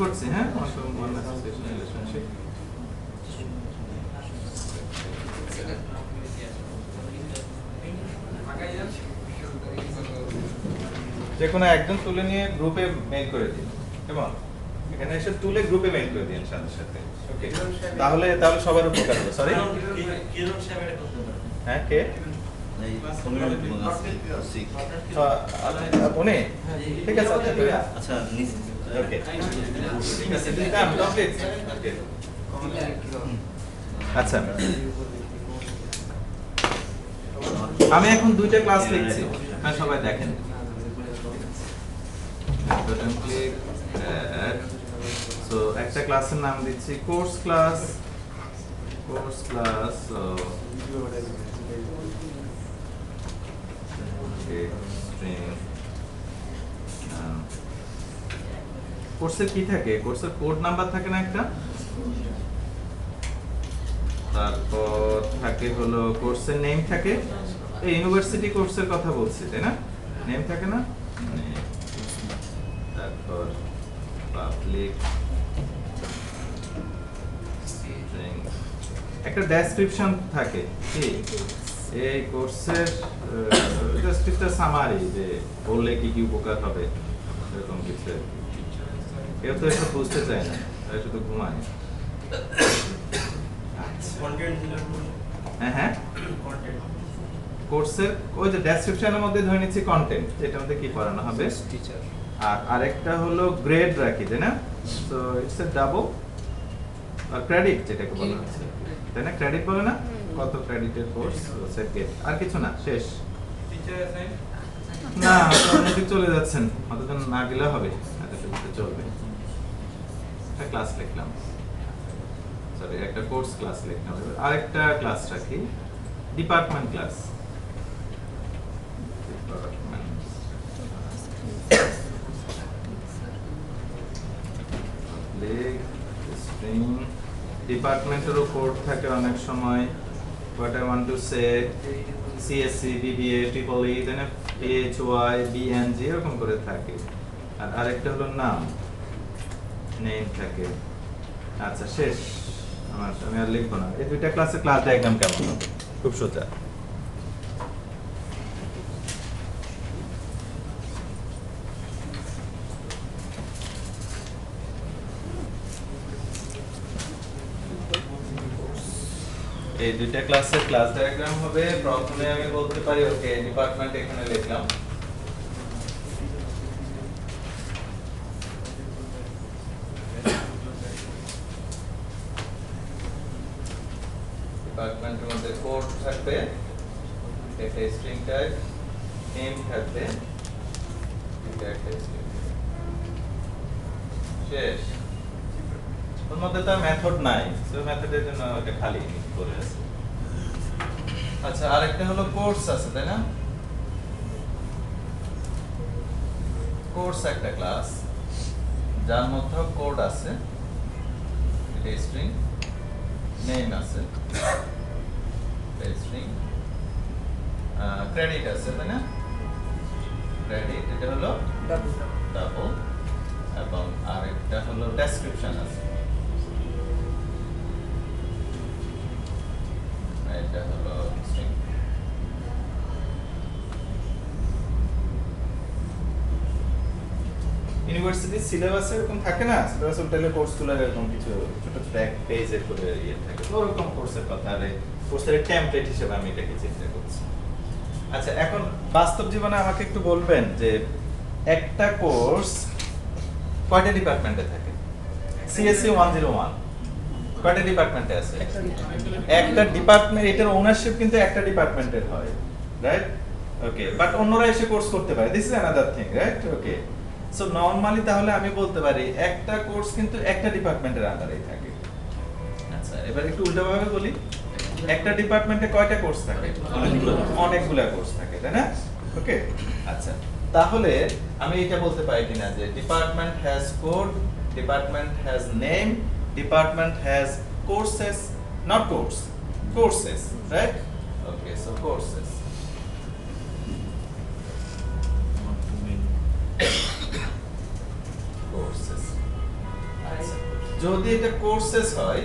করছি হ্যাঁ one to one association relationship যে কোনো একজন তুলে নিয়ে গ্রুপে মেইল করে দিন কেমন এখানে এসে তুলে গ্রুপে মেইল করে দিন সাথে সাথে ওকে তাহলে সবার উপকার হবে সরি কিরণ সাহেবের কত হ্যাঁ কে এই উনি ঠিক আছে আচ্ছা নিচে ওকে ঠিক আছে কাম কমপ্লিট ওকে আচ্ছা আমি এখন দুইটা ক্লাস লিখছি আপনারা সবাই দেখেন সো একটা ক্লাসের নাম দিচ্ছি কোর্স ক্লাস কোর্সের কি থাকে কোর্সের কোড নাম্বার থাকে না একটা তারপর থাকে হলো কোর্সের নেম থাকে এই ইউনিভার্সিটি কোর্সের কথা বলছি তাই না নেম থাকে না তারপর পাবলিক একটা ডেসক্রিপশন থাকে কি এই কোর্সের জাস্ট একটা সামারি যে বললে কি কি উপকার হবে এরকম কিছু কেউ তো এসব বুঝতে চায় না তাই শুধু ঘুমায় হ্যাঁ কোর্সের ওই যে ডেসক্রিপশনের মধ্যে ধরে নিচ্ছি কন্টেন্ট যেটার মধ্যে কি পড়ানো হবে টিচার আর আরেকটা হলো গ্রেড রাখি তাই না সো ইটস এ ডাবল আর ক্রেডিট যেটাকে বলা হচ্ছে তাই না ক্রেডিট বলে না কত ক্রেডিটের কোর্স সেট গেট আর কিছু না শেষ টিচার অ্যাসাইন না আপনি চলে যাচ্ছেন অতজন না গেলে হবে এটা চলবে একটা ক্লাস লিখলাম সরি একটা কোর্স ক্লাস লিখলাম আরেকটা ক্লাস রাখি ডিপার্টমেন্ট ক্লাস ডিপার্টমেন্টেরও কোড থাকে অনেক সময় what I want to say CSC BBA triple E then PHY BNG এরকম করে থাকে আর আরেকটা হলো নাম নেম থাকে আচ্ছা শেষ আমি আর লিখবো না এই দুইটা ক্লাসে ক্লাস ডায়াগ্রাম কেমন হবে খুব সোজা এই দুইটা ক্লাসের ক্লাস ডায়াগ্রাম হবে প্রথমে আমি বলতে পারি ওকে ডিপার্টমেন্ট এখানে লিখলাম ডিপার্টমেন্টের মধ্যে কোড থাকবে একটা স্ট্রিং টাইপ নেম থাকবে এটা একটা স্ট্রিং শেষ ওর মধ্যে তো মেথড নাই সো মেথডের জন্য এটা খালি করে আছে আচ্ছা আরেকটা হলো কোর্স আছে তাই না কোর্স একটা ক্লাস যার মধ্যে কোড আছে এটা স্ট্রিং নেম আছে স্ট্রিং ক্রেডিট আছে তাই না ক্রেডিট এটা হলো ডাবল এবং আরেকটা হলো ডেসক্রিপশন আছে এটা হলো স্ট্রিং ইউনিভার্সিটির সিলেবাসে এরকম থাকে না সিলেবাস উল্টালে কোর্সগুলো এরকম কিছু ছোট ছোট এক পেজের করে ইয়ে থাকে তো ওরকম কোর্সের কথা আর কোর্সের টেমপ্লেট হিসেবে আমি এটাকে চিন্তা করছি আচ্ছা এখন বাস্তব জীবনে আমাকে একটু বলবেন যে একটা কোর্স কয়টা ডিপার্টমেন্টে থাকে সিএসসি 101 কয়টা ডিপার্টমেন্টে আছে একটা ডিপার্টমেন্ট এটার ওনারশিপ কিন্তু একটা ডিপার্টমেন্টের হয় রাইট ওকে বাট অন্যরা এসে কোর্স করতে পারে this is another thing right okay so normally তাহলে আমি বলতে পারি একটা কোর্স কিন্তু একটা ডিপার্টমেন্টের আন্ডারেই থাকে আচ্ছা এবার একটু উল্টোভাবে বলি একটা ডিপার্টমেন্টে কয়টা কোর্স থাকে অনেকগুলো কোর্স থাকে তাই না ওকে আচ্ছা তাহলে আমি এটা বলতে পারি কিনা যে department has code department has name department has courses not course courses right okay so courses courses যদি এটা কোর্সেস হয়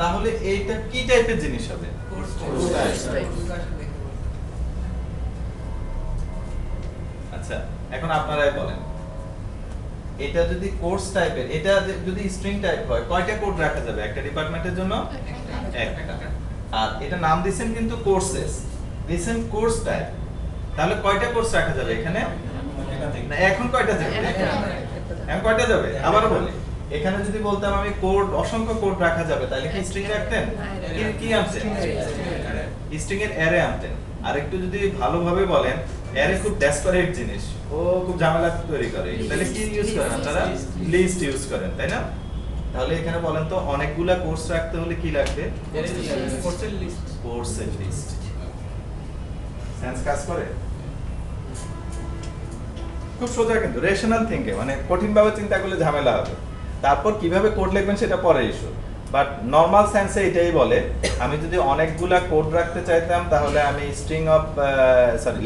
তাহলে এইটা কি টাইপের জিনিস হবে? আচ্ছা এখন আপনারাই বলেন, এটা যদি কোর্স টাইপের, এটা যদি স্ট্রিং টাইপ হয় কয়টা কোড রাখা যাবে একটা ডিপার্টমেন্টের জন্য? একটা। আর এটা নাম দিবেন কিন্তু কোর্সেস, দিবেন কোর্স টাইপ, তাহলে কয়টা কোর্স রাখা যাবে এখানে? না এখন কয়টা যাবে? এখন কয়টা যাবে? আবার বলি, এখানে যদি বলতাম আমি কোড, অসংখ্য কোড রাখা যাবে, তাহলে কি স্ট্রিং রাখতেন? কি আনতেন? স্ট্রিং এর অ্যারে আনতেন। আর একটু যদি ভালোভাবে বলেন, অ্যারে খুব ডেসপারেট জিনিস, ও খুব ঝামেলা তৈরি করে, তাহলে কি ইউজ করেন আপনারা? লিস্ট ইউজ করেন, তাই না? তাহলে এখানে বলেন তো অনেকগুলা কোর্স রাখতে হলে কি লাগবে? কোর্সের লিস্ট। সেন্স কাজ করে? খুব সোজা কিন্তু, রেশনাল থিঙ্কিং, মানে কঠিন ভাবে চিন্তা করলে ঝামেলা হবে। তারপর কিভাবে কোড লিখবেন সেটা পরে ইস্যু, বাট নরমাল সেন্সে এটাই বলে। আমি যদি অনেকগুলা কোড রাখতে চাইতাম তাহলে আমি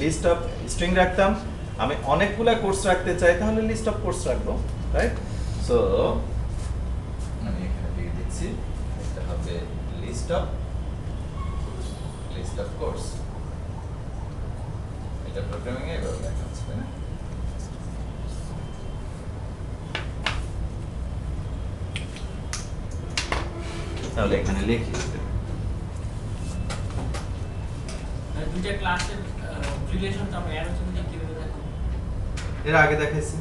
লিস্ট অফ স্ট্রিং রাখতাম। আমি অনেকগুলা কোর্স রাখতে চাই তাহলে লিস্ট অফ কোর্স রাখবো, রাইট? সো আমি এখানে দিয়ে দিচ্ছি, এটা হবে লিস্ট অফ কোর্স। এটা প্রোগ্রামিং এ এভাবে লেখা আছে, তাই না? তাহলে এখানে লিখি দুইটা ক্লাসের রিলেশনটা আমরা অ্যারোর মধ্যে কিভাবে দেখাবো? এর আগে দেখাইছি।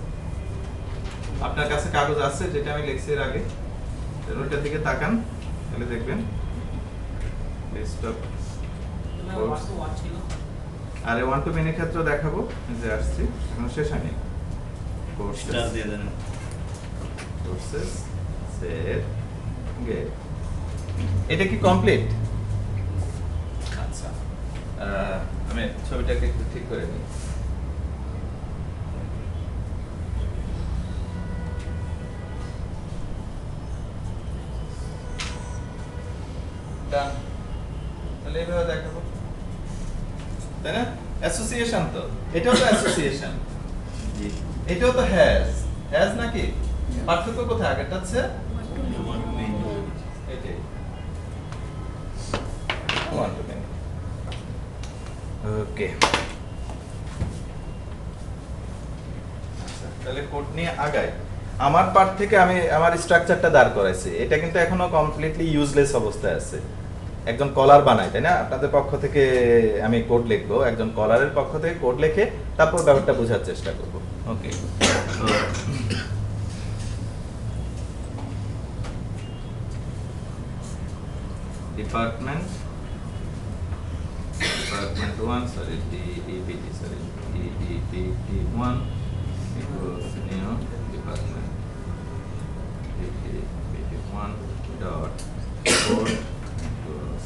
আপনার কাছে কাগজ আছে যেটা আমি লিখছি এর আগে, ওটার দিকে তাকান, তাহলে দেখবেন লিস্ট অফ কোর্স। আরে 1 টু মেনি ক্ষেত্র দেখাবো, যে আসছি এখন শেষ হয়নি। কোর্স স্টার দিয়ে দেন। Courses set gate. এটা কি কমপ্লিট? আচ্ছা, আমি ছবিটাকে একটু ঠিক করে নিই। ডান। তাহলে এইভাবে দেখাবো, তাই না? অ্যাসোসিয়েশন তো, এটাও তো অ্যাসোসিয়েশন, এটাও তো হ্যাজ নাকি? পার্থক্য কোথায়? আগেরটা হচ্ছে এটাই ওয়ান টু মেনি। ওকে, আচ্ছা তাহলে কোড নিয়ে আগাই। আমার পার্ট থেকে আমি আমার স্ট্রাকচারটা দাঁড় করাইছি, এটা কিন্তু এখনো কমপ্লিটলি ইউজলেস অবস্থায় আছে। একজন কলার বানায়, তাই না? আপনাদের পক্ষ থেকে আমি কোড লিখবো, একজন কলারের পক্ষ থেকে কোড লিখে তারপর ব্যাপারটা বোঝার চেষ্টা করব। ওকে, department 1, sorry, DEPT, sorry, DEPT 1 equals new department DEPT 1 dot code equals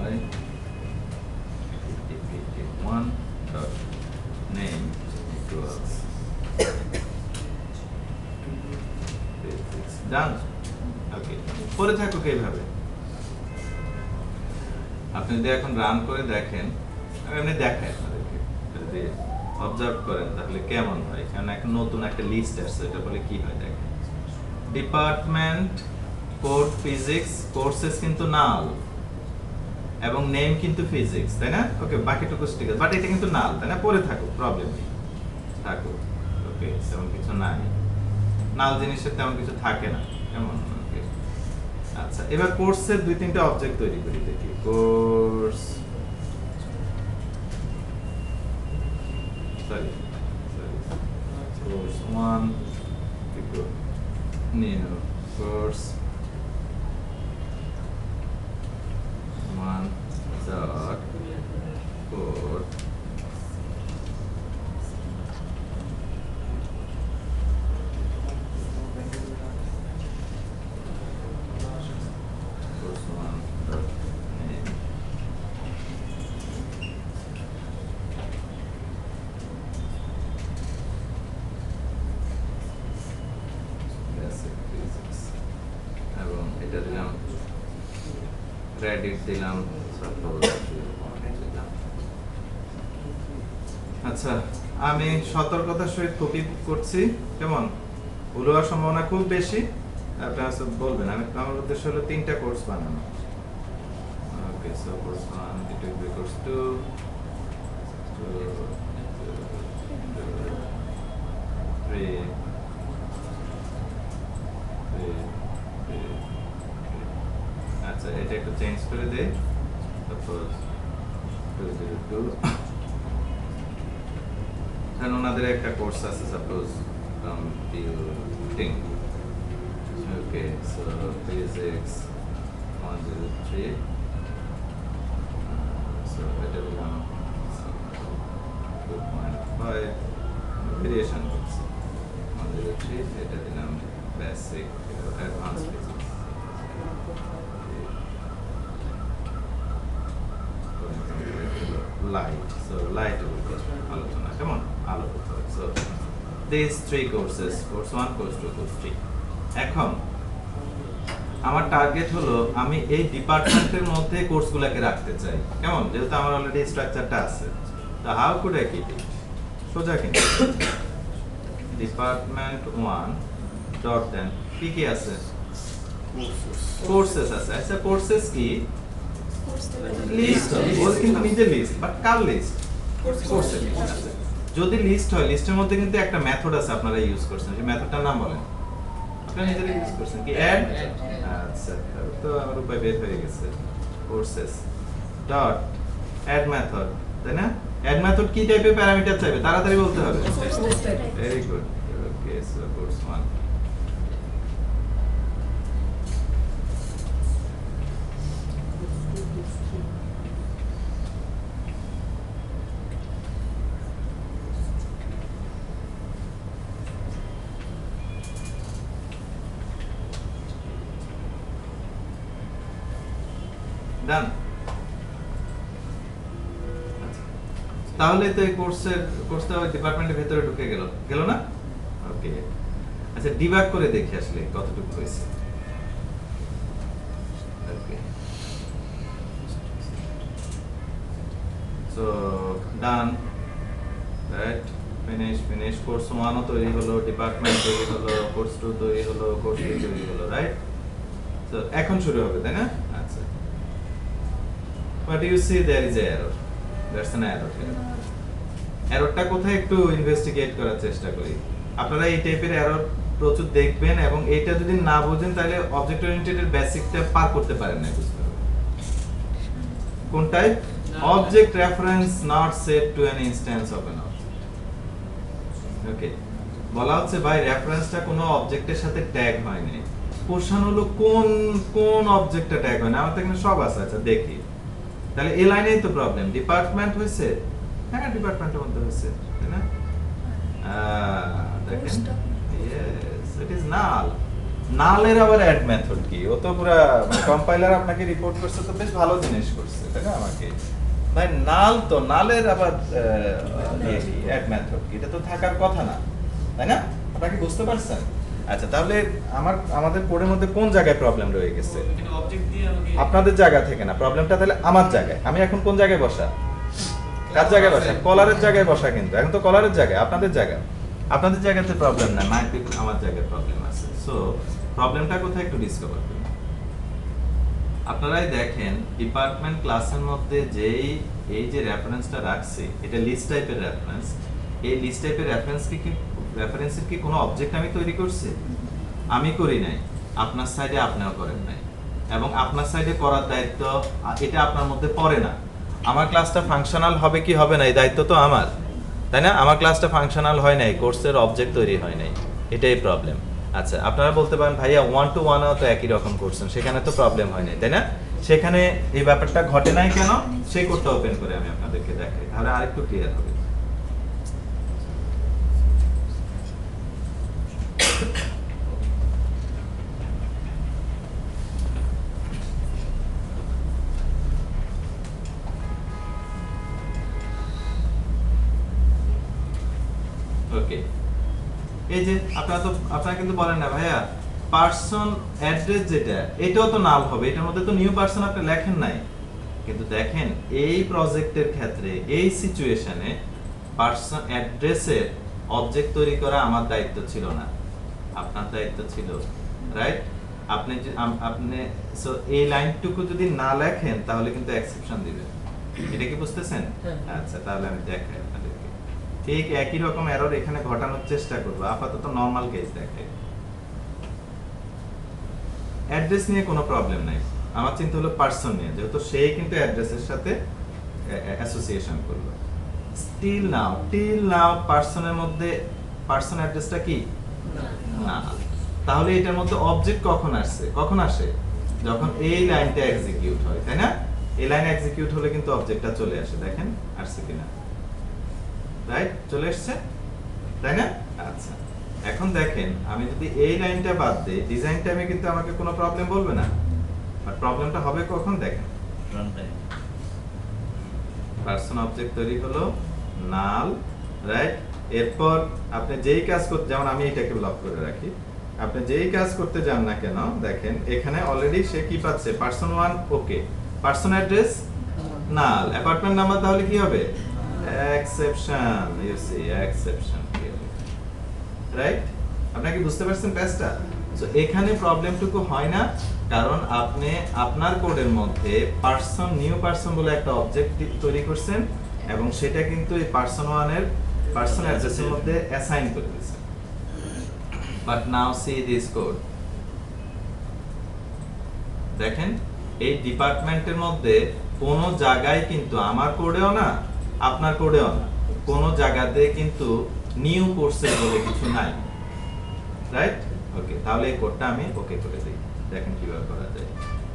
y DEPT 1 dot name equals basics. Done. Okay, পরে থাকুক এইভাবে। আপনি যদি এখন রান করে দেখেন, আমি এমনি দেখাই আপনাদেরকে, যদি অবজার্ভ করেন তাহলে কেমন হয়। কারণ এখন নতুন একটা লিস্ট আসছে, এটা বলে কি হয় দেখেন। ডিপার্টমেন্ট কোড ফিজিক্স, কোর্সেস কিন্তু নাল এবং নেম কিন্তু ফিজিক্স, তাই না? ওকে, বাকিটুকু ঠিক আছে, বাট এটা কিন্তু নাল, তাই না? পরে থাকুক, প্রবলেম নেই, থাকুক। ওকে, তেমন কিছু নাই, নাল জিনিসের তেমন কিছু থাকে না, কেমন? ওকে, আচ্ছা এবার কোর্সের 2-3টা অবজেক্ট তৈরি করি, দেখি। Course course 1 new course 1 dot code এবং এটা দিলাম ক্রেডিট দিলাম। আচ্ছা, আমি সতর্কতার সহিত কপি করছি, কেমন? ভুল হওয়ার সম্ভাবনা খুব বেশি, আপনারা সব বলবেন, আমার উদ্দেশ্য হলো 3টা কোর্স বানানো। ওকে, so course 1, it will be course 2, 3, আচ্ছা এটা একটু চেঞ্জ করে দেই, সাপোজ 202, কারণ ওনাদের একটা কোর্স আছে সাপোজ কম্পিউটিং। ওকে, সো ফিজিক্স 103, সো এটা দিলাম 2.5, ভেরিয়েশন করছি 103, এটা দিলাম basic advance physics. Light, so light আলোচনা কেমন আলো করতে হবে। So this 3 courses, course 1, course 2, course 3। এখন আমার টার্গেট হলো আমি এই ডিপার্টমেন্টের মধ্যে কোর্সগুলোকে রাখতে চাই, কেমন, যেহেতু আমার অলরেডি স্ট্রাকচারটা আছে। তো how could I keep it? সোজা কিন্তু ডিপার্টমেন্ট 1 ডট দেন কি কি আছে, কোর্সেস আছে। আচ্ছা কোর্সেস কি? লিস্ট, ওর কিন্তু নিজের লিস্ট, বাট কার লিস্ট? কোর্সের লিস্ট আছে। যদি লিস্ট হয়, লিস্টের মধ্যে কিন্তু একটা মেথড আছে আপনারা ইউজ করছেন, সেই মেথডটার নাম বলেন। আপনারা নিজেরা ইউজ করছেন কি? অ্যাড। আচ্ছা, তো আমার উপায় বের হয়ে গেছে। কোর্সেস ডট অ্যাড মেথড, তাই না? অ্যাড মেথড কি টাইপের প্যারামিটার চাইবে তাড়াতাড়ি বলতে হবে। Very good. Okay, so course 1, done. তাহলে তো এই কোর্সটা ওই ডিপার্টমেন্টের ভিতরে ঢুকে গেল না? ওকে, আচ্ছা ডিবাগ করে দেখি আসলে কতটুকু হয়েছে। ওকে, সো ডান, রাইট, ফিনিশ। কোর্স 1 ও তৈরি হলো, ডিপার্টমেন্ট তৈরি হলো, কোর্স 2 তৈরি হলো, কোর্স 3 তৈরি হলো, রাইট? তো এখন শুরু হবে, তাই না? আচ্ছা, but you see there is a error. That's an error here. এররটা কোথায় একটু ইনভেস্টিগেট করার চেষ্টা করি। আপনারা এই টাইপের এরর প্রচুর দেখবেন এবং এটা যদি না বুঝেন তাহলে অবজেক্ট ওরিয়েন্টেডের বেসিকটা পার করতে পারেন না, বুঝতে হবে। কোন type? Object reference not set to an instance of an object. Okay, বলা হচ্ছে ভাই রেফারেন্সটা কোনো অবজেক্টের সাথে ট্যাগ হয়নি। কোশ্চেন হলো কোন অবজেক্টটা ট্যাগ হয় না? আমার তো এখানে সব আছে। আচ্ছা দেখি, তাহলে এই লাইনেই তো প্রবলেম। ডিপার্টমেন্ট হয়েছে, হ্যাঁ ডিপার্টমেন্টের মধ্যে হয়েছে, তাই না? দেখেন, ইয়েস ইট ইজ নাল। নালের আবার অ্যাড মেথড কি? ও তো পুরো কম্পাইলার আপনাকে রিপোর্ট করছে তো বেশ ভালো জিনিস করছে, তাই না? আমাকে ভাই নাল তো, নালের আবার অ্যাড মেথড কি? এটা তো থাকার কথা না, তাই না? আপনারা কি বুঝতে পারছেন? আচ্ছা, তাহলে আমাদের কোডের মধ্যে কোন জায়গায় প্রবলেম রয়ে গেছে? এটা অবজেক্ট দিয়ে আমাকে আপনাদের জায়গা থেকে না, প্রবলেমটা তাহলে আমার জায়গায়। আমি এখন কোন জায়গায় বসা? কার জায়গায় বসা? কলারের জায়গায় বসা। কিন্তু এখন তো কলারের জায়গায়, আপনাদের জায়গায়। আপনাদের জায়গাতে প্রবলেম না, মাইট বি আমার জায়গায় প্রবলেম আছে। সো প্রবলেমটা কোথায় একটু ডিসকভার করুন। আপনারাই দেখেন ডিপার্টমেন্ট ক্লাসের মধ্যে এই যে রেফারেন্সটা রাখছি, এটা লিস্ট টাইপের রেফারেন্স। এই লিস্ট টাইপের রেফারেন্সের কি কোনো অবজেক্ট আমি তৈরি করছি? আমি করি নাই। আপনার সাইডে আপনিও করেন নাই, এবং আপনার সাইডে করার দায়িত্ব এটা আপনার মধ্যে পড়ে না। আমার ক্লাসটা ফাংশনাল হবে কি হবে না এই দায়িত্ব তো আমার, তাই না? আমার ক্লাসটা ফাংশনাল হয় নাই, কোর্সের অবজেক্ট তৈরি হয় নাই, এটাই প্রবলেম। আচ্ছা, আপনারা বলতে পারেন ভাইয়া 1 to 1 তো একই রকম করছেন, সেখানে তো প্রবলেম হয় নাই, তাই না? সেখানে এই ব্যাপারটা ঘটে নাই কেন? সেই কোডটা ওপেন করে আমি আপনাদেরকে দেখাই, তাহলে আরেকটু ক্লিয়ার হবে। ওকে, এই যে আপনারা কিন্তু বলেন না ভাইয়া পারসন অ্যাড্রেস যেটা, এটাও তো নাল হবে, এটার মধ্যে তো নিউ পারসন আপনি লেখেন নাই। কিন্তু দেখেন এই প্রজেক্টের ক্ষেত্রে এই সিচুয়েশনে পারসন অ্যাড্রেসের অবজেক্ট তৈরি করা আমার দায়িত্ব ছিল না, আপনার দায়িত্ব ছিল। রাইট? আপনি সো এই লাইনটুকু যদি না লেখেন তাহলে কিন্তু এক্সেপশন দিবে। এটা কি বুঝতেছেন? আচ্ছা, তাহলে আমি দেখাই আপনাদেরকে। ঠিক একই রকম এরর এখানে ঘটানোর চেষ্টা করব। আপাতত নরমাল কেস দেখাই। অ্যাড্রেস নিয়ে কোনো প্রবলেম নাই, আমার চিন্তা হলো পার্সন নিয়ে, যেহেতু সে কিন্তু অ্যাড্রেসের সাথে অ্যাসোসিয়েশন করলো। টিল নাও পার্সনের মধ্যে পার্সন অ্যাড্রেসটা কি না, তাহলে এটার মধ্যে অবজেক্ট কখন আসে যখন এই লাইনটা এক্সিকিউট হয়, তাই না? এই লাইন এক্সিকিউট হলে কিন্তু অবজেক্টটা চলে আসে। দেখেন আসছে কিনা, রাইট? চলে আসছে, তাই না? আচ্ছা, এখন দেখেন আমি যদি এই লাইনটা বাদ দেই, ডিজাইন টাইমে কিন্তু আমাকে কোনো প্রবলেম বলবে না, বাট প্রবলেমটা হবে কখন দেখেন। রান টাইম পার্সন অবজেক্ট তৈরি হলো, নাল, রাইট? এরপর আপনি যেই কাজ করতে, যেমন আমি এটাকে ব্লক করে রাখি, আপনি যেই কাজ করতে যান না কেন, দেখেন এখানে অলরেডি সে কি পাচ্ছে, person 1 okay, person address null, apartment number তাহলে কি হবে, exception, you see exception, right? আপনারা কি বুঝতে পারছেন পেজটা? সো এখানে প্রবলেমটুকু হয় না, কারণ আপনি আপনার কোডের মধ্যে নিউ পারসন বলে একটা অবজেক্ট তৈরি করছেন এবং সেটা কিন্তু এই পারসন 1 এর পারসন অ্যাড্রেসের মধ্যে অ্যাসাইন করে দিয়েছেন। But now C this code, দেখেন এই ডিপার্টমেন্টের মধ্যে কোনো জায়গায় কিন্তু আমার কোডেও না, আপনার কোডেও না, কোনো জায়গাতে কিন্তু নিউ কোর্সের বলে কিছু নাই, রাইট? ওকে, তাহলে এই কোডটা আমি ওকে করে দিই। দেখেন কিভাবে করা যায়।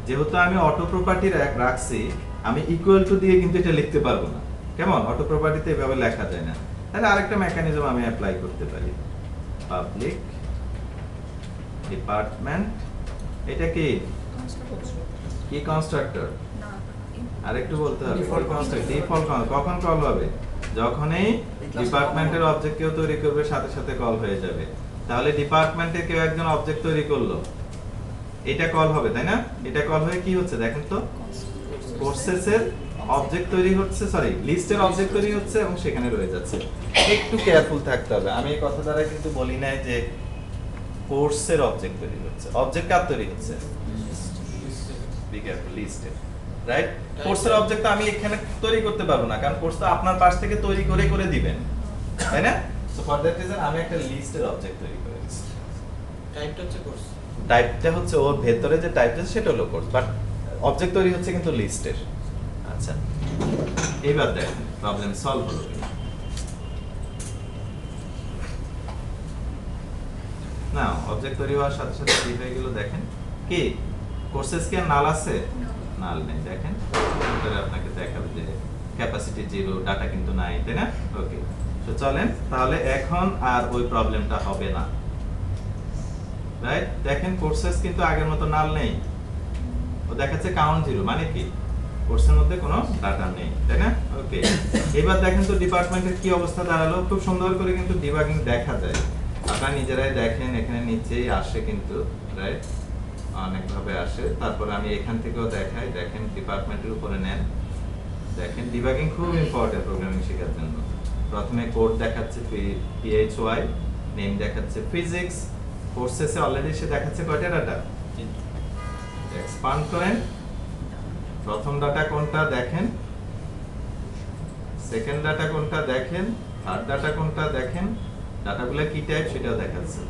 যেহেতু আমি অটো প্রপার্টি রাখছি, আমি ইকুয়াল টু দিয়ে কিন্তু এটা লিখতে পারবো না। কেমন? অটো প্রপার্টিতে এভাবে লেখা যায় না। তাহলে আরেকটা মেকানিজম আমি অ্যাপ্লাই করতে পারি। পাবলিক ডিপার্টমেন্ট, এটা কি কনস্ট্রাক্টর? আরেকটু বলতে হবে। ডিফল্ট কখন কল হবে? যখনই ডিপার্টমেন্টের অবজেক্ট কেউ তৈরি করবে সাথে সাথে কল হয়ে যাবে। তাহলে ডিপার্টমেন্টে কেউ একজন অবজেক্ট তৈরি করলো, এটা কল হবে, তাই না? এটা কল হয়ে কি হচ্ছে দেখেন তো, কোর্সেসের অবজেক্ট তৈরি হচ্ছে, সরি লিস্টের অবজেক্ট তৈরি হচ্ছে এবং সেখানে রয়ে যাচ্ছে। একটু কেয়ারফুল থাকতে হবে। আমি এই কথা দ্বারা কিন্তু বলি নাই যে কোর্সের অবজেক্ট তৈরি হচ্ছে। অবজেক্ট কার তৈরি হচ্ছে? বি কেয়ারফুল, লিস্টের, রাইট? কোর্সের অবজেক্ট আমি এখানে তৈরি করতে পারবো না, কারণ কোর্স তো আপনার পাশ থেকে তৈরি করে দিবেন, তাই না? সো ফর দ্যাট রিজন আমি একটা লিস্টের অবজেক্ট তৈরি করে দিচ্ছি। টাইপটা হচ্ছে কোর্স, টাইপটা হচ্ছে ওর ভেতরে যে টাইপটা সেটা হলো কোর্স, বাট অবজেক্ট তৈরি হচ্ছে কিন্তু লিস্টের। আচ্ছা, এবার দেখেন প্রবলেম সলভ হলো কিনা। না, অবজেক্ট তৈরি হওয়ার সাথে সাথে কি হয়ে গেল দেখেন, কি কোর্সেস কি আর নাল আছে? নাল নেই। দেখেন ভিতরে আপনাকে দেখাবে যে ক্যাপাসিটি 0, ডাটা কিন্তু নাই, তাই না? ওকে, তো চলেন তাহলে এখন আর ওই প্রবলেমটা হবে না, রাইট? দেখেন কোর্সেস কিন্তু আগের মতো নাল নেই, ও দেখাচ্ছে কাউন্ট 0, মানে কি কোর্সের মধ্যে কোনো ডাটা নেই, তাই না? ওকে, এবার দেখেন তো ডিপার্টমেন্টের কি অবস্থা দাঁড়ালো। খুব সুন্দর করে কিন্তু ডিবাগিং দেখা যায়, আপনারা নিজেরাই দেখেন, এখানে নিচেই আসে কিন্তু, রাইট? অনেকভাবে আসে। তারপর আমি এখান থেকেও দেখাই, দেখেন ডিপার্টমেন্টের উপরে নেন, দেখেন ডিবাগিং খুব ইম্পর্টেন্ট প্রোগ্রামিং শেখার জন্য। প্রথমে কোড দেখাচ্ছে PHY, নেম দেখাচ্ছে ফিজিক্স, কোর্সেসে অলরেডি সে দেখাচ্ছে কয়টা ডাটা, এক্সপান্ড করেন, প্রথম ডাটা কোনটা দেখেন, সেকেন্ড ডাটা কোনটা দেখেন, থার্ড ডাটা কোনটা দেখেন, ডাটাগুলো কি টাইপ সেটাও দেখাচ্ছে,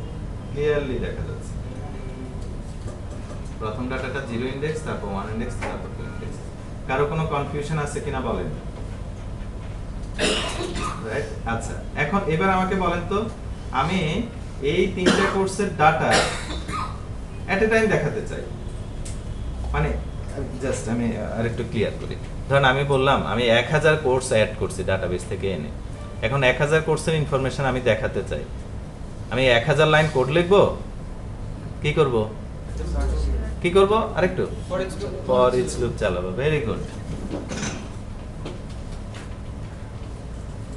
ক্লিয়ারলি দেখা যাচ্ছে। প্রথম ডাটাটা 0 ইনডেক্স, তারপর 1 ইনডেক্স, তারপর 2 ইনডেক্স। কারো কোনো কনফিউশন আছে কিনা বলেন, রাইট? আচ্ছা, এখন এবার আমাকে বলেন তো, আমি এই তিনটা কোর্সের ডাটা এট এ টাইম দেখাতে চাই, মানে জাস্ট আমি আরেকটু ক্লিয়ার করি। ধরুন আমি বললাম আমি 1000 কোর্স অ্যাড করছি ডাটাবেস থেকে এনে, এখন 1000 কোর্সের ইনফরমেশন আমি দেখাতে চাই। আমি 1000 লাইন কোড লিখবো, কি করব আরেকটু ফর ইচ লুপ চালাবো। Very good.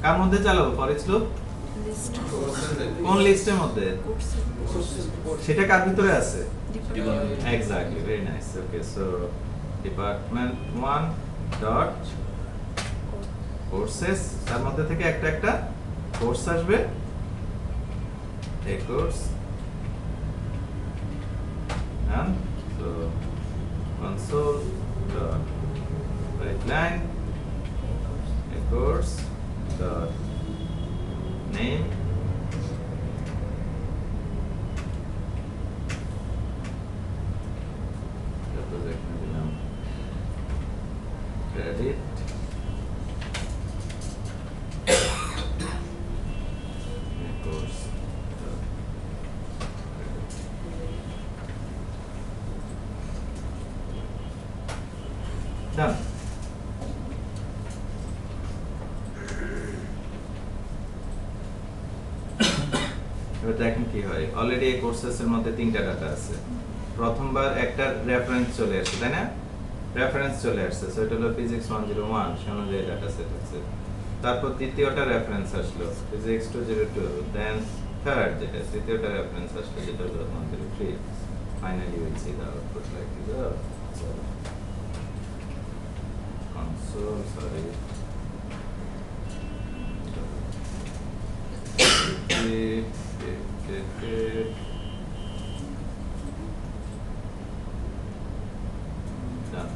কার মধ্যে চালাবো ফর ইচ লুপ? কোন লিস্টের মধ্যে? সেটা কার ভিতরে আছে? Exactly, very nice. Okay, so department 1 dot courses, তার মধ্যে থেকে একটা কোর্স আসবে, এই course console dot write line a course dot name suppose এখানে দিলাম credit a course dot credit done. এবার দেখেন কি হয়, অলরেডি এই কোর্সেসের মধ্যে তিনটা ডাটা আছে। প্রথমবার একটা রেফারেন্স চলে আসছে, তাই না? রেফারেন্স চলে আসছে, সো এটা হলো physics 101 সে অনুযায়ী ডাটা সেট আছে। তারপর দ্বিতীয়টা রেফারেন্স আসলো physics 202, দেন থার্ড যেটা তৃতীয়টা রেফারেন্স আসলো যেটা হলো 103। Finally will see the output like this. console sorry Done.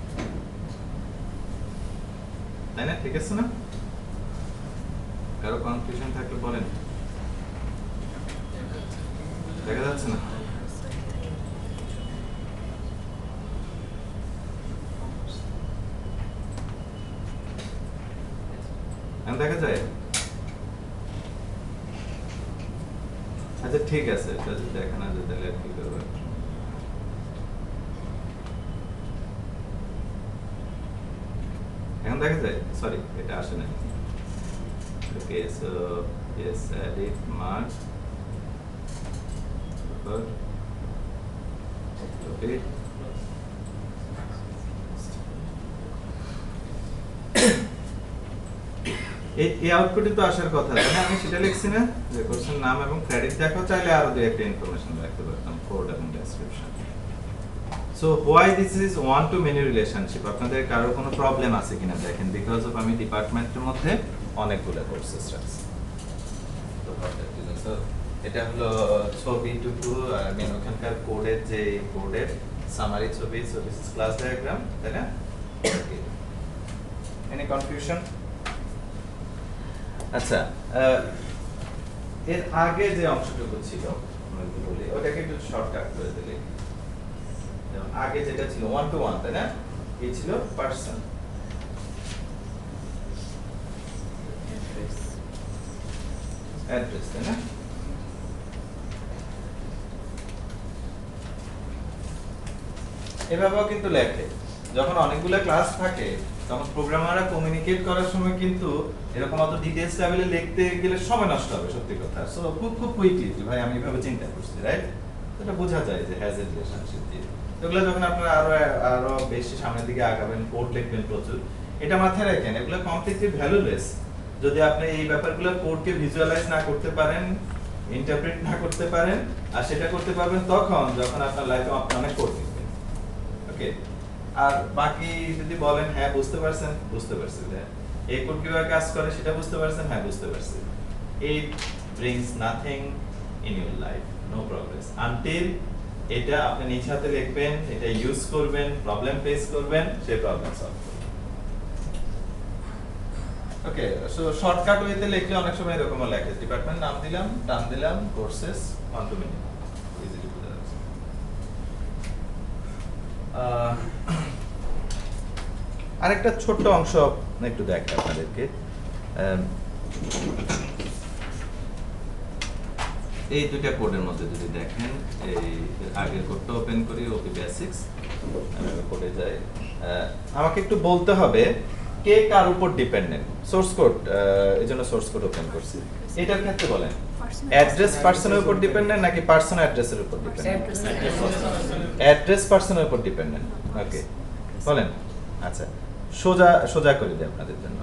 তাই না? ঠিক আছে না? কারো কনফিউশন থাকলে বলেন। দেখা যাচ্ছে না? এখন দেখা যায়? আচ্ছা ঠিক আছে, এটা যদি দেখা না যায় তাহলে কি করবো? এখন দেখা যায়? সরি, এটা আসে না। ওকে, so yes, edit mark okay. এই আউটপুটে তো আসার কথা, তাই না? আমি সেটা লিখছি না যে কোর্সের নাম এবং ক্রেডিট দেখো, চাইলে আরো দুই একটা ইনফরমেশন রাখতে পারতাম, কোড এবং description. So why this is one to many relationship, আপনাদের কারো কোনো প্রবলেম আছে কিনা দেখেন, বিকজ অফ আমি ডিপার্টমেন্টের মধ্যে অনেকগুলো কোর্সেস রাখছি। তো এটা হলো ছবি টুকু, আর আমি ওখানকার কোডের যে কোডের সামারি ছবি, so this is class diagram, তাই না? Any confusion? আচ্ছা, এর আগে যে অংশটুকু ছিল বলি ওটাকে একটু শর্টকাট করে দিলে, আগে যেটা ছিল 1 to 1, তাই না? এই ছিল পারসন, অ্যাড্রেস, তাই না? এভাবেও কিন্তু লেখে, যখন অনেকগুলো ক্লাস থাকে তখন প্রোগ্রামাররা কমিউনিকেট করার সময় কিন্তু এরকম অত ডিটেইলস লেভেলে লিখতে গেলে সময় নষ্ট হবে, সত্যি কথা। সো খুব কুইকলি যে ভাই আমি এভাবে চিন্তা করছি, রাইট? এটা বোঝা যায় যে হ্যাজ এ রিলেশনশিপ দিয়ে। এগুলো যখন আপনারা আরো বেশি সামনের দিকে আগাবেন, কোড লিখবেন প্রচুর, এটা মাথায় রাখেন, এগুলো কমপ্লিটলি ভ্যালুলেস যদি আপনি এই ব্যাপারগুলো কোডকে ভিজুয়ালাইজ না করতে পারেন, ইন্টারপ্রেট না করতে পারেন। আর সেটা করতে পারবেন তখন যখন আপনার লাইফে আপনি অনেক কোড লিখবেন। ওকে, আর বাকি যদি বলেন হ্যাঁ বুঝতে পারছেন, বুঝতে পারছি, এই কোড কিভাবে কাজ করে সেটা বুঝতে পারছেন, হ্যাঁ বুঝতে পারছি, it brings nothing in your life, no progress until এটা আপনি নিজ হাতে লিখবেন, এটা ইউজ করবেন, প্রবলেম ফেস করবেন, সেই প্রবলেম সলভ করবেন। ওকে, সো শর্টকাট ওয়েতে লিখলে অনেক সময় এরকম লেখে, ডিপার্টমেন্ট নাম দিলাম, টান দিলাম, কোর্সেস 1 to many, ইজিলি বোঝা যাচ্ছে। আরেকটা ছোট্ট অংশ একটু দেখাই আপনাদেরকে। এই দুইটা কোডের মধ্যে যদি দেখেন, এই আগের কোডটা ওপেন করি, ওপি বেসিক্স, আমি কোডে যাই। আমাকে একটু বলতে হবে কে কার উপর ডিপেন্ডেন্ট। সোর্স কোড, এইজন্য সোর্স কোড ওপেন করছি। এটার ক্ষেত্রে বলেন অ্যাড্রেস পার্সনের উপর ডিপেন্ডেন্ট নাকি পার্সন অ্যাড্রেসের উপর ডিপেন্ডেন্ট? অ্যাড্রেস পার্সনের উপর ডিপেন্ডেন্ট। ওকে, বলেন। আচ্ছা, সোজা করে দিই আপনাদের জন্য।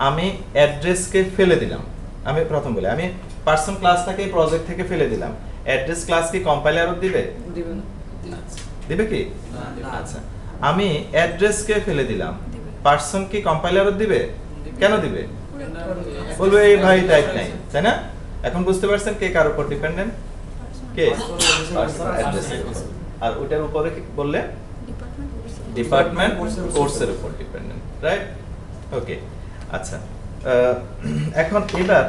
আমি অ্যাড্রেসকে ফেলে দিলাম, আমি প্রথম বলি আমি পার্সন ক্লাসটাকে প্রজেক্ট থেকে ফেলে দিলাম, অ্যাড্রেস ক্লাস কি কম্পাইলার দিবে? দিবে না। দিবে কি? আচ্ছা, আমি অ্যাড্রেসকে ফেলে দিলাম, পার্সন কি কম্পাইলার দিবে? কেন দিবে? বলবে এই ভাই টাইপ নাই, তাই না? এখন বুঝতে পারছেন কে কার উপর ডিপেন্ডেন্ট? কে? পার্সন অ্যাড্রেসের উপর। আর ওটার উপরে বললে ডিপার্টমেন্ট কোর্সের উপর ডিপেন্ডেন্ট, রাইট? ওকে, আচ্ছা, এখন এবার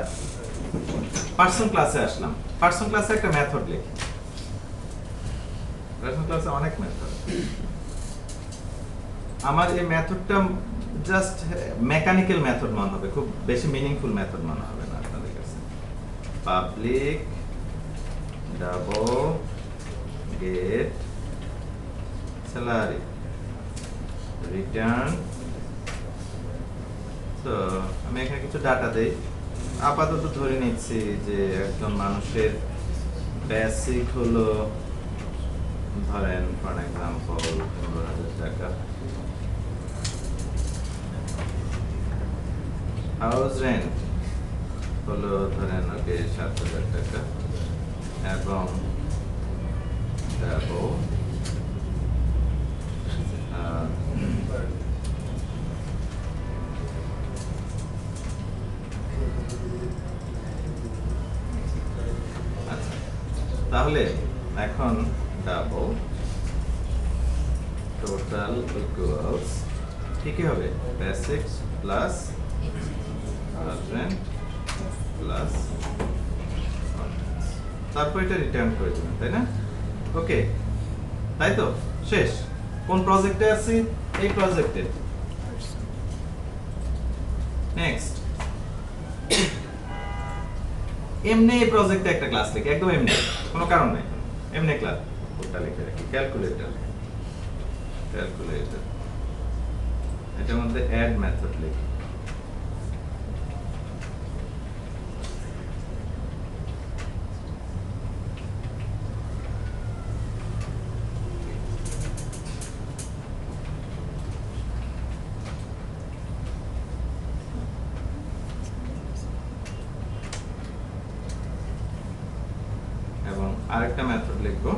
পার্সন ক্লাসে আসলাম। পার্সন ক্লাসে একটা মেথড লিখি। পার্সন ক্লাসে অনেক মেথড। আমার এই মেথডটা জাস্ট মেকানিক্যাল মেথড মনে হবে, খুব বেশি মিনিংফুল মেথড মনে হবে না আপনাদের কাছে। Public double get salary return. তো আমি এখানে কিছু ডাটা দেই। আপাতত ধরে নিচ্ছি যে একজন মানুষের বেসিক হলো ধরেন ফর এক্সাম্পল 15,000 টাকা, হাউস রেন্ট হলো ধরেন ওকে 7,000 টাকা, এবং আচ্ছা, তাহলে এখন ডাবল টোটাল ইকুয়ালস কি হবে? বেসিক্স প্লাস রেন্ট প্লাস, তারপর এটা রিটার্ন করে দেবেন, তাই না? ওকে, তাই তো? শেষ। কোন প্রজেক্টে আছি? এই প্রজেক্টে। নেক্সট, এমনি এই প্রজেক্টে একটা ক্লাস লিখি, একদম এমনি, কোনো কারণ নাই, এমনি ক্লাস ওটা লিখে রাখি। ক্যালকুলেটর, ক্যালকুলেটর, এটার মধ্যে অ্যাড মেথড লিখি। এবং আরেকটা মেথড লিখবো,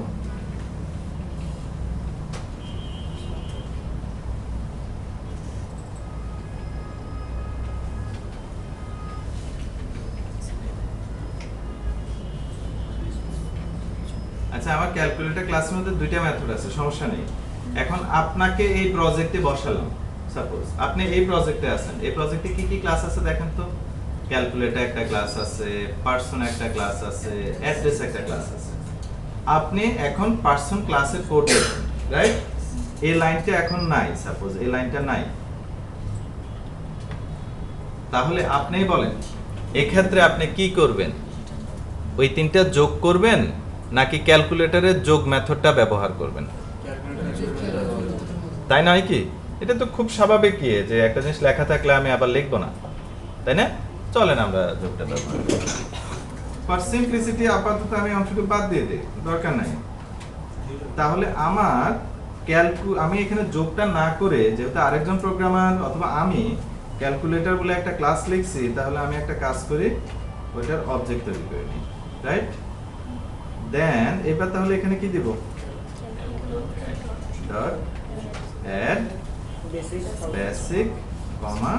আচ্ছা আমার ক্যালকুলেটর ক্লাসের মধ্যে দুইটা মেথড আছে, সমস্যা নেই। এখন আপনাকে এই প্রজেক্টে বসালাম, সাপোজ আপনি এই প্রজেক্টে আছেন। এই প্রজেক্টে কি কি ক্লাস আছে দেখেন তো? ক্যালকুলেটর একটা ক্লাস আছে, পার্সন একটা ক্লাস আছে, অ্যাড্রেস একটা ক্লাস আছে। আপনি এখন পার্সন ক্লাসের কোড লিখবেন, রাইট? এই লাইনটা এখন নাই, সাপোজ এই লাইনটা নাই। তাহলে আপনিই বলেন এক্ষেত্রে আপনি কি করবেন? ওই তিনটা যোগ করবেন নাকি ক্যালকুলেটরের যোগ মেথডটা ব্যবহার করবেন? তাই নয় কি? এটা তো খুব স্বাভাবিক কি যে একটা জিনিস লেখা থাকলে আমি আবার লিখবো না, তাই না? চলেন আমরা যোগটা ব্যবহার করি। ফর সিম্পলিসিটি আপাতত আমি অংশটুকু বাদ দিয়ে দিই, দরকার নাই। তাহলে আমার আমি এখানে যোগটা না করে, যেহেতু আরেকজন প্রোগ্রামার অথবা আমি ক্যালকুলেটর বলে একটা ক্লাস লিখছি, তাহলে আমি একটা কাজ করি, ওইটার অবজেক্ট তৈরি করে নিই, রাইট? দেন এবার তাহলে এখানে কি দিব? ডট অ্যাড বেসিক কমা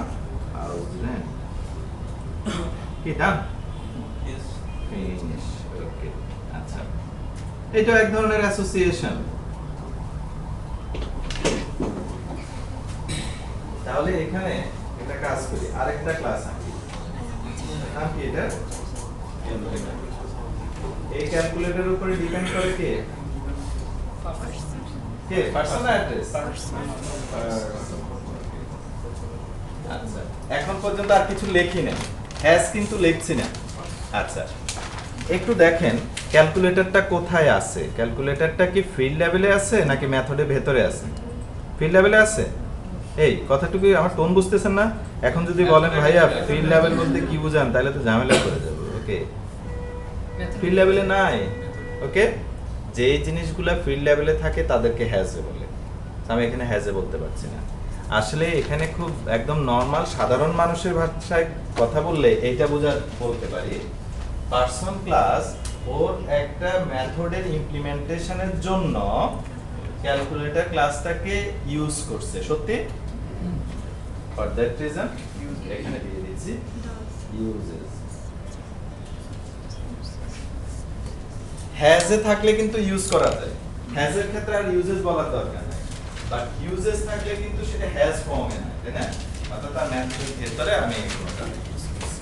হাউস রেন্ট। কি ডান? ফিনিশ। ওকে, আচ্ছা, এটা এক ধরনের অ্যাসোসিয়েশন। তাহলে এখানে একটা কাজ করি, আরেকটা ক্লাস আঁকি। নাম কি এটা? এই ক্যালকুলেটরের উপরে ডিপেন্ড করে কে? কে? পার্সন না অ্যাড্রেস? আচ্ছা, এখন পর্যন্ত আর কিছু লিখি না, হ্যাজ কিন্তু লিখছি না। আচ্ছা, একটু দেখেন ক্যালকুলেটরটা কোথায় আছে। ক্যালকুলেটরটা কি ফিল্ড লেভেলে আছে নাকি মেথডের ভেতরে আছে? ফিল্ড লেভেলে আছে। এই কথাটুকু আমার টোন বুঝতেছেন না? এখন যদি বলেন ভাইয়া ফিল্ড লেভেল বলতে কি বুঝান, তাহলে তো ঝামেলা করে যাবে। ওকে, ফিল্ড লেভেলে নাই। ওকে, যেই জিনিসগুলো ফিল্ড লেভেলে থাকে তাদেরকে হ্যাজে বলে। আমি এখানে হ্যাজে বলতে পারছি না। আসলে এখানে খুব একদম নরমাল সাধারণ মানুষের ভাষায় কথা বললে এইটা বলতে পারি, পার্সন ক্লাস ওর একটা মেথডের ইমপ্লিমেন্টেশনের জন্য ক্যালকুলেটর ক্লাসটাকে ইউজ করছে। সত্যি? ফর দ্যাট রিজন এখানে দিয়ে দিয়েছি ইউজেস। হ্যাজে থাকলে কিন্তু ইউজ করা যায়, হ্যাজের ক্ষেত্রে আর ইউজেস বলার দরকার নেই। বাট ইউজেস থাকলে কিন্তু সেটা হ্যাজ ফর্মে না, তাই না? অর্থাৎ তার ম্যাথের ভেতরে আমি এগুলোটা ইউজ করছি।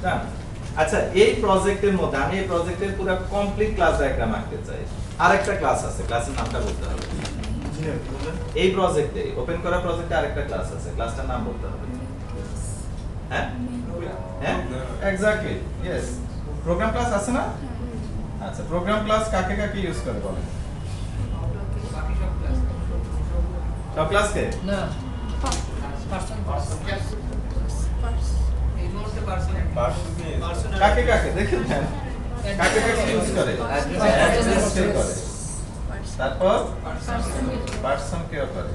Done? আচ্ছা, এই প্রজেক্টের মধ্যে আমি এই প্রজেক্টের পুরো কমপ্লিট ক্লাস ডায়াগ্রাম আঁকতে চাই। আরেকটা ক্লাস আছে, ক্লাসের নামটা বলতে হবে। এই প্রজেক্টে ওপেন করা প্রজেক্টে আরেকটা ক্লাস আছে, ক্লাসটার নাম বলতে হবে। হ্যাঁ হ্যাঁ এক্স্যাক্টলি, ইয়েস। প্রোগ্রাম ক্লাস আছে না? আচ্ছা, প্রোগ্রাম ক্লাস কাকে কাকে ইউজ করে বলেন? বাকি সব ক্লাস সব ক্লাসকে? না এই মুহূর্তে পার্সন কাকে কাকে দেখেন না? কাকে কাকে ইউজ করে? অ্যাড্রেস করে। তারপর পারসন কে করে?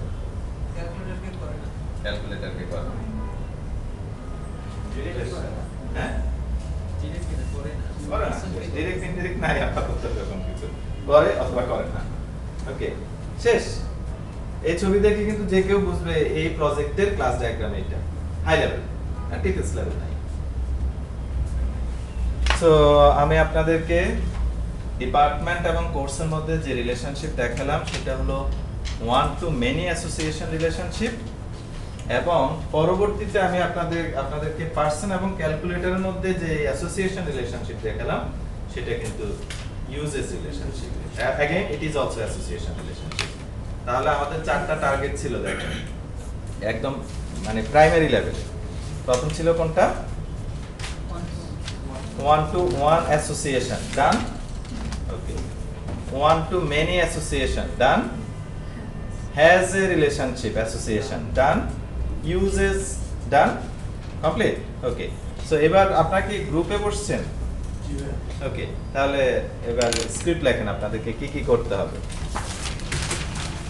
ক্যালকুলেটরকে করে না ক্যালকুলেটর কে করে। হ্যাঁ? ডিরেক্ট করে না করে না। ডাইরেক্ট ইনডাইরেক্ট নাই আপাতত এরকম কিছু। করে অথবা করে না। ওকে, শেষ। এই ছবি দেখে কিন্তু যে কেউ বুঝবে এই প্রজেক্টের ক্লাস ডায়াগ্রাম এটা। হাই লেভেল, আর ডিটেইলস লেভেল নাই। সো আমি আপনাদেরকে ডিপার্টমেন্ট এবং কোর্সের মধ্যে যে রিলেশনশিপ দেখালাম সেটা হলো one to many association relationship, এবং পরবর্তীতে আমি আপনাদেরকে পার্সন এবং ক্যালকুলেটরের মধ্যে যে অ্যাসোসিয়েশন রিলেশনশিপ দেখালাম সেটা কিন্তু uses relationship. Again it is also association relationship. তাহলে আমাদের চারটা টার্গেট ছিল, দেখেন একদম মানে প্রাইমারি লেভেলে। প্রথম ছিল কোনটা? one to one association, done? Okay. One to many association, done? Has a relationship association, done? Uses, done? Complete? Okay. So এবার আপনারা কি গ্রুপে বসছেন? ওকে, তাহলে এবার স্ক্রিপ্ট লেখেন আপনাদেরকে কি কি করতে হবে।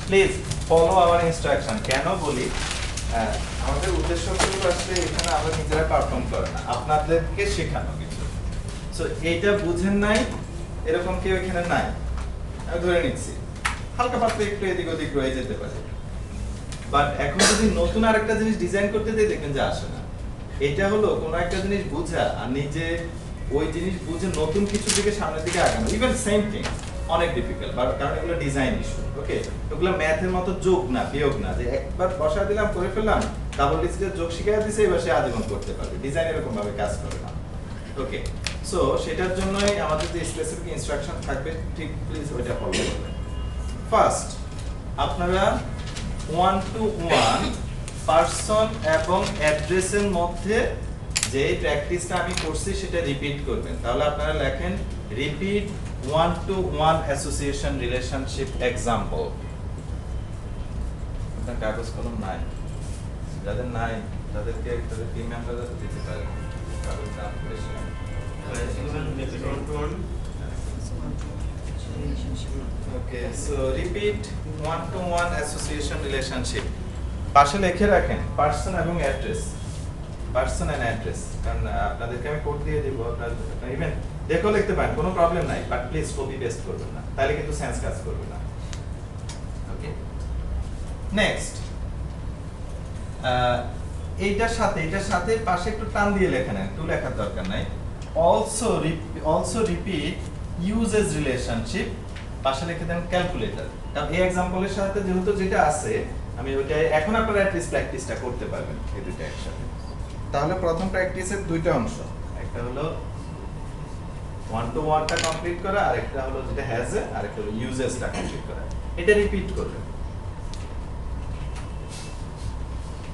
Please follow our instruction. কেন বলি, আমাদের উদ্দেশ্য হলো আসলে এখানে আমরা নিজেরা পারফর্ম করে না, আপনাদেরকে শেখানো কিছু। সো এইটা বুঝেন নাই এরকম কেউ এখানে নাই, আমি ধরে নিচ্ছি। হালকা পাতলা একটু এদিক ওদিক রয়ে যেতে পারে, বাট এখন যদি নতুন আরেকটা জিনিস ডিজাইন করতে যাই দেখবেন যে আসে না। এটা হলো কোনো একটা জিনিস বোঝা আর নিজে ওই জিনিস বুঝে নতুন কিছু দিকে সামনের দিকে আগানো, ইভেন সেম থিং অনেক ডিফিকাল্ট, কারণ এগুলো ডিজাইন ইস্যু। ওকে, এগুলো ম্যাথের মতো যোগ না বিয়োগ না, যে একবার বসা দিলাম করে ফেললাম, ডাবল ডিজিটের যোগ শিখিয়ে দিছে এবার সে আজীবন করতে পারবে। ডিজাইন এরকম ভাবে কাজ করে না। ওকে, সো সেটার জন্যই আমাদের যে স্পেসিফিক ইনস্ট্রাকশন থাকবে ঠিক প্লিজ ওইটা ফলো করবেন। ফার্স্ট, আপনারা ওয়ান টু ওয়ান পারসন এবং অ্যাড্রেসের মধ্যে যে প্র্যাকটিসটা আমি করছি সেটা রিপিট করবেন। তাহলে আপনারা লেখেন repeat one to one association relationship example. আপনার কাগজ কলম নাই, যাদের নাই তাদেরকে তাদের টিম মেম্বাররা দিতে পারে কাগজ দাম বেশি। Okay, so repeat one to one association relationship. পাশে লিখে রাখেন পারসন এবং অ্যাড্রেস, পারসন এন্ড অ্যাড্রেস, কারণ আপনাদেরকে আমি কোড দিয়ে দিব, আপনারা ইভেন দেখো লিখতে পারেন, কোনো প্রবলেম নাই, বাট প্লিজ কপি পেস্ট করবেন না, তাহলে কিন্তু সেন্স কাজ করবে না। ওকে, নেক্সট, এইটার সাথে পাশে একটু টান দিয়ে লেখেন, একটু লেখার দরকার নাই। also repeat uses relationship, পাশে লিখে দেন ক্যালকুলেটর। কারণ এই एग्जांपलेর সাথে যেহেতু যেটা আছে আমি ওইটা এখন আপনারা এট লিস্ট প্র্যাকটিসটা করতে পারবেন এই দুটো একসাথে। তাহলে প্রথম প্র্যাকটিসের দুইটা অংশ, একটা হলো ওয়ান টু ওয়ানটা কমপ্লিট করা, আর একটা হলো যেটা হ্যাজ এ, আর একটা হলো ইউজেসটা কমপ্লিট করা। এটা রিপিট করবেন।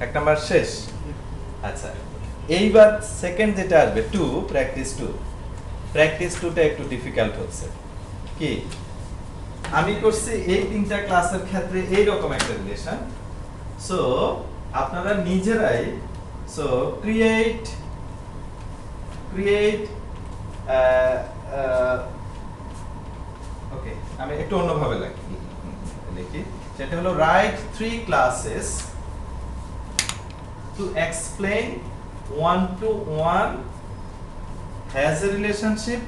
এক নাম্বার শেষ। আচ্ছা, এইবার সেকেন্ড যেটা আসবে টু, প্র্যাকটিস টুটা একটু ডিফিকাল্ট হচ্ছে। কি আমি করছি এই তিনটা ক্লাসের ক্ষেত্রে এই রকম একটা রিলেশন। সো আপনারা নিজেরাই ক্রিয়েট ওকে, আমি একটু অন্যভাবে লিখি, সেটা হলো right 3 classes to explain one-to-one has a relationship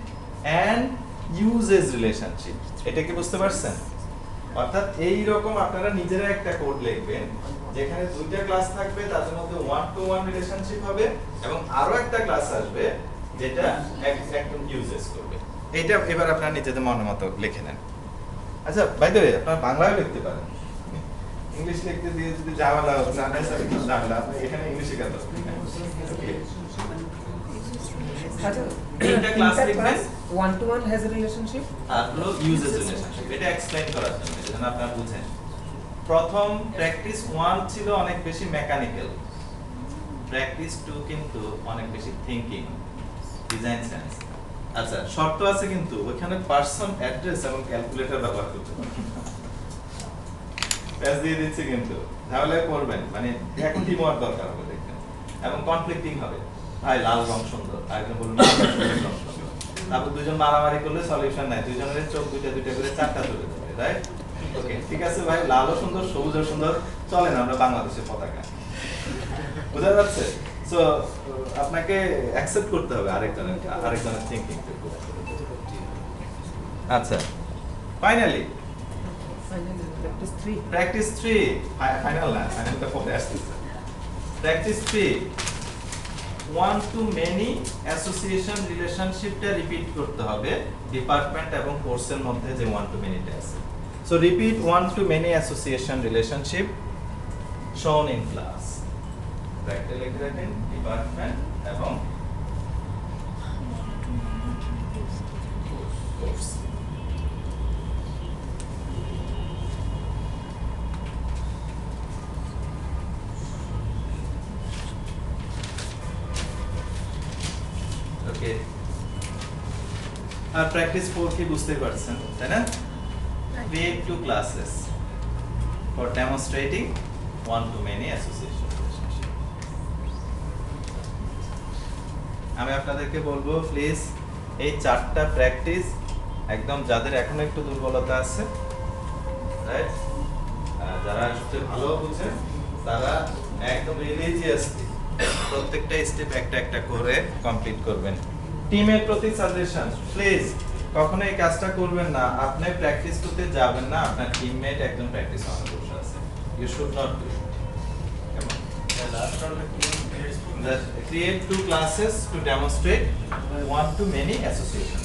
and uses relationship. এটা কি বুঝতে পারছেন? অর্থাৎ এই রকম আপনারা নিজেরা একটা কোড লিখবেন যেখানে দুইটা ক্লাস থাকবে, তাদের মধ্যে ওয়ান টু ওয়ান রিলেশনশিপ হবে এবং আরো একটা ক্লাস আসবে যেটা একদম ইউজেস করবে। এইটা এবার আপনারা নিজেদের মনের মতো লিখে নেন। আচ্ছা বাই দ্য ওয়ে আপনারা বাংলায় লিখতে পারেন, ইংলিশ লিখতে দিয়ে যদি ঝামেলা ঝামেলা আপনি এখানে ইংলিশে কেন তিনটা ক্লাস লিখবেন, one to one has a relationship. আর হলো ইউজেস রিলেশনশিপ। এটা এক্সপ্লেইন করার জন্য যেন আপনারা বুঝেন। প্রথম প্র্যাকটিস 1 ছিল অনেক বেশি মেকানিক্যাল, প্র্যাকটিস 2 কিন্তু অনেক বেশি থিংকিং, ডিজাইন সেন্স। আচ্ছা শর্ত আছে কিন্তু ওখানে পারসন অ্যাড্রেস এবং ক্যালকুলেটর ব্যবহার করতে পারবেন। প্যাস দিয়ে দিচ্ছি কিন্তু ঝামেলায় পড়বেন, মানে এখন টিম ওয়ার্ক দরকার হবে দেখবেন, এবং কনফ্লিক্টিং হবে। ভাই লাল রং সুন্দর, আরেকজন বলুন না সবুজ রং সুন্দর। তারপর দুজন মারামারি করলে সলিউশন নাই, দুজনের চোখ দুইটা দুইটা করে চারটা চলে যাবে, রাইট? ওকে ঠিক আছে ভাই, লালও সুন্দর সবুজও সুন্দর, চলেন আমরা বাংলাদেশের পতাকা। বোঝা যাচ্ছে? সো আপনাকে অ্যাকসেপ্ট করতে হবে আরেকজনের থিংকিং। আচ্ছা finally Finally, practice 3. Practice 3 final না, ফাইনালটা পরে আসতেছে। Practice 3 one to many association রিলেশনশিপটা রিপিট করতে হবে ডিপার্টমেন্ট এবং কোর্সের মধ্যে যে ওয়ান টু মেনিটা আছে। So repeat one to many association relationship shown in class. ব্র্যাকেটে লিখে রাখেন ডিপার্টমেন্ট এবং কোর্স। ওকে আর প্র্যাকটিস 4 কি বুঝতে পারছেন তাই না? Create 2 classes for demonstrating one to many association relationship. আমি আপনাদেরকে বলবো প্লিজ এই 4টা প্র্যাকটিস একদম যাদের এখনো একটু দুর্বলতা আছে, রাইট, যারা সবচেয়ে ভালো বুঝেন তারা একদম রিলিজিয়াসলি প্রত্যেকটা স্টেপ একটা একটা করে কমপ্লিট করবেন। টিমের প্রতি সাজেশন, প্লিজ কখনো এই কাজটা করবেন না, আপনি প্র্যাকটিস করতে যাবেন না, আপনার টিমমেট একদম প্র্যাকটিস হওয়ার বসে আছে। You should not do it. কেমন? Create 2 classes to demonstrate one to many association.